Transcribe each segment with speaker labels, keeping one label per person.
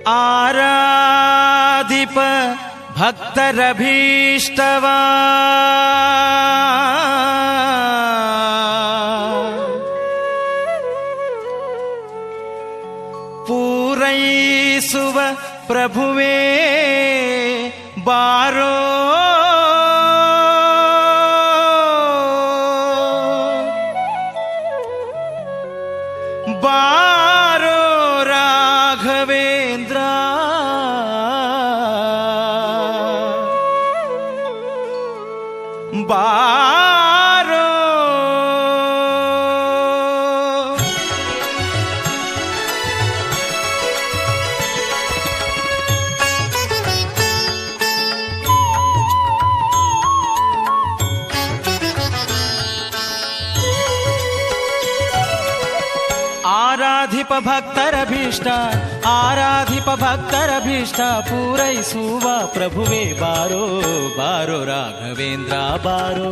Speaker 1: ಆರಾಧಿಪ ಭಕ್ತರಭೀಷ್ಟವಾ ಪೂರೈಸುವ ಪ್ರಭುವೇ ಬಾರೋ ಬಾರೋ ರಾಘವೇಂದ್ರ ಬಾರೋ. ಆರಾಧಿಪ ಭಕ್ತರಭೀಷ್ಟ ಆರಾಧಿಪ ಭಕ್ತರಭೀಷ್ಟ ಪೂರೈಸುವ ಪ್ರಭುವೇ ಬಾರೋ ಬಾರೋ ರಾಘವೇಂದ್ರ ಬಾರೋ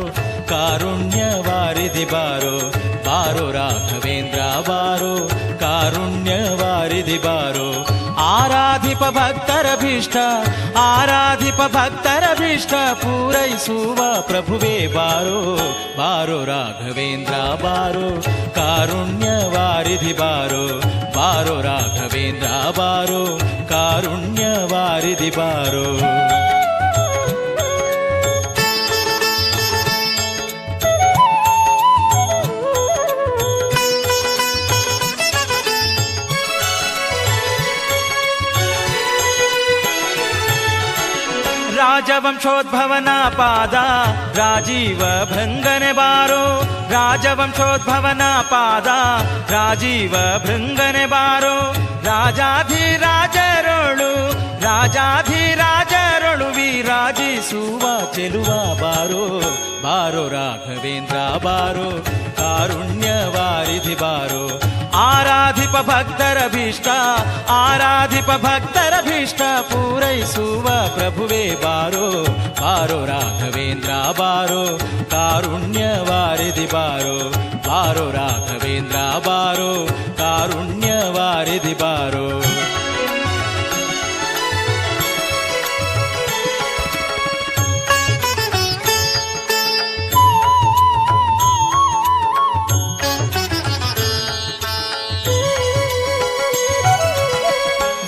Speaker 1: ಕಾರುಣ್ಯ ವಾರಿಧಿ ಬಾರೋ ಬಾರೋ ರಾಘವೇಂದ್ರ ಬಾರೋ ಕಾರುಣ್ಯ ವಾರಿಧಿ ಬಾರೋ. ಆರಾಧಿಪ ಭಕ್ತರಭೀಷ್ಟ ಆರಾಧಿಪ ಭಕ್ತರಭೀಷ್ಟ ಪೂರೈಸುವ ಪ್ರಭುವೇ ಬಾರೋ ಬಾರೋ ರಾಘವೇಂದ್ರ ಬಾರೋ ಕಾರುಣ್ಯ ವಾರಿಧಿ ಬಾರೋ ಬಾರೋ ರಾಘವೇಂದ್ರ ಬಾರೋ ಕಾರುಣ್ಯ ವಾರಿಧಿ ಬಾರೋ. ರಾಜವಂಶೋದ್ಭವನ ಪಾದ ರಾಜೀವ ಭೃಂಗನೆ ಬಾರೋ ರಾಜವಂಶೋದ್ಭವನ ಪಾದ ರಾಜೀವ ಭೃಂಗನೆ ಬಾರೋ. ರಾಜಾಧಿರಾಜರೊಳು ರಾಜಾಧಿರಾಜರೊಳು ವಿರಾಜಿಸುವ ಚೆಲುವ ಬಾರೋ ಬಾರೋ ರಾಘವೇಂದ್ರ ಬಾರೋ ಕಾರುಣ್ಯ ವಾರಿಧಿ ಬಾರೋ. ಆರಾಧಿಪ ಭಕ್ತರಭೀಷ್ಟ ಆರಾಧಿಪ ಭಕ್ತರಭೀಷ್ಟ ಪೂರೈಸುವ ಪ್ರಭುವೇ ಬಾರೋ ಬಾರೋ ರಾಘವೇಂದ್ರ ಬಾರೋ ಕಾರುಣ್ಯ ವಾರಿಧಿ ಬಾರೋ ಬಾರೋ ರಾಘವೇಂದ್ರ ಬಾರೋ ಕಾರುಣ್ಯ ವಾರಿಧಿ ಬಾರೋ.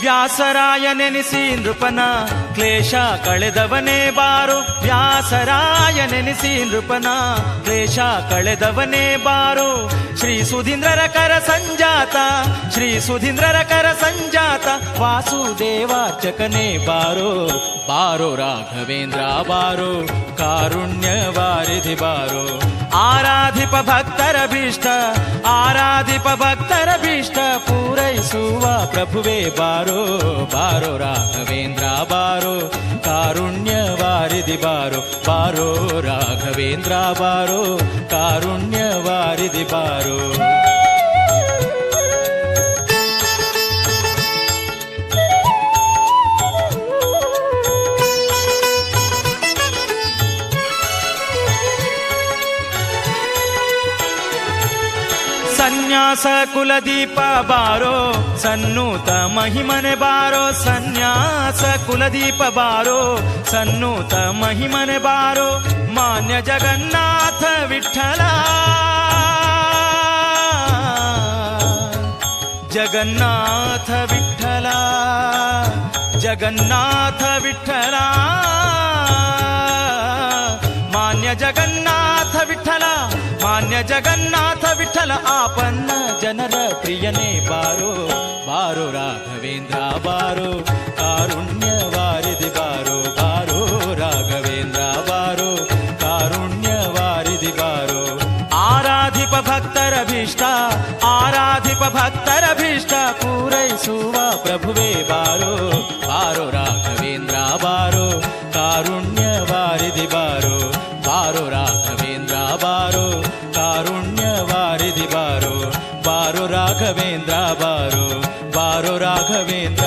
Speaker 1: ವ್ಯಾಸರಾಯ ನೆನೆಸಿ ನೃಪನ ಕ್ಲೇಶ ಕಳೆದವನೇ ಬಾರೋ ವ್ಯಾಸರಾಯ ನೆನೆಸಿ ನೃಪನ ಕ್ಲೇಶ ಕಳೆದವನೇ ಬಾರೋ. ಶ್ರೀ ಸುಧೀಂದ್ರರ ಕರ ಸಂಜಾತ ಶ್ರೀ ಸುಧೀಂದ್ರರ ಕರ ಸಂಜಾತ ವಾಸುದೇವಾರ್ಚಕನೇ ಬಾರೋ ಬಾರೋ ರಾಘವೇಂದ್ರ ಬಾರೋ ಕಾರುಣ್ಯ ವಾರಿಧಿ ಬಾರೋ. ಆರಾಧಿಪ ಭಕ್ತರಭೀಷ್ಟ ಆರಾಧಿಪ ಭಕ್ತರಭೀಷ್ಟ ಪೂರೈಸುವ ಪ್ರಭುವೇ ಬಾರೋ ಬಾರೋ ರಾಘವೇಂದ್ರ ಬಾರೋ ಕಾರುಣ್ಯ ವಾರಿಧಿ ಬಾರೋ ಬಾರೋ ರಾಘವೇಂದ್ರ ಬಾರೋ ಕಾರುಣ್ಯ ವಾರಿಧಿ ಬಾರೋ. ಸನ್ಯಾಸ ಕುಲದೀಪ ಬಾರೋ ಸನ್ನೂತ ಮಹಿಮನೆ ಬಾರೋ ಸನ್ಯಾಸ ಕುಲದೀಪ ಬಾರೋ ಸನ್ನೂತ ಮಹಿಮನೆ ಬಾರೋ. ಮಾನ್ಯ ಜಗನ್ನಾಥ ವಿಠಲ ಜಗನ್ನಾಥ ವಿಠಲ ಜಗನ್ನಾಥ ವಿಠಲ ಮಾನ್ಯ ಜಗನ್ನಾಥ ವಿಠಲ ಮಾನ್ಯ ಜಗನ್ನಾಥ ವಿಠಲ ಆಪನ್ನ ಜನರ ಪ್ರಿಯನೇ ಬಾರೋ ಬಾರೋ ರಾಘವೇಂದ್ರ ಬಾರೋ ಕಾರುಣ್ಯ ವಾರಿಧಿ ಬಾರೋ ಬಾರೋ ರಾಘವೇಂದ್ರ ಬಾರೋ ಕಾರುಣ್ಯ ವಾರಿಧಿ ಬಾರೋ. ಆರಾಧಿಪ ಭಕ್ತರಭೀಷ್ಟ ಆರಾಧಿಪ ಭಕ್ತರಭೀಷ್ಟ ಪೂರೈಸುವ ಪ್ರಭುವೇ ಬಾರೋ ಬಾರೋ ರಾಘವೇಂದ್ರ ಬಾರೋ ಕಾರುಣ್ಯ ವಾರಿಧಿ ಬಾರೋ ಬಾರೋ ರಾಘವೇಂದ್ರ ಬಾರೋ ಕಾರುಣ್ಯ ವಾರಿಧಿ ಬಾರೋ ಬಾರೋ ರಾಘವೇಂದ್ರ ಬಾರೋ ಬಾರೋ ರಾಘವೇಂದ್ರ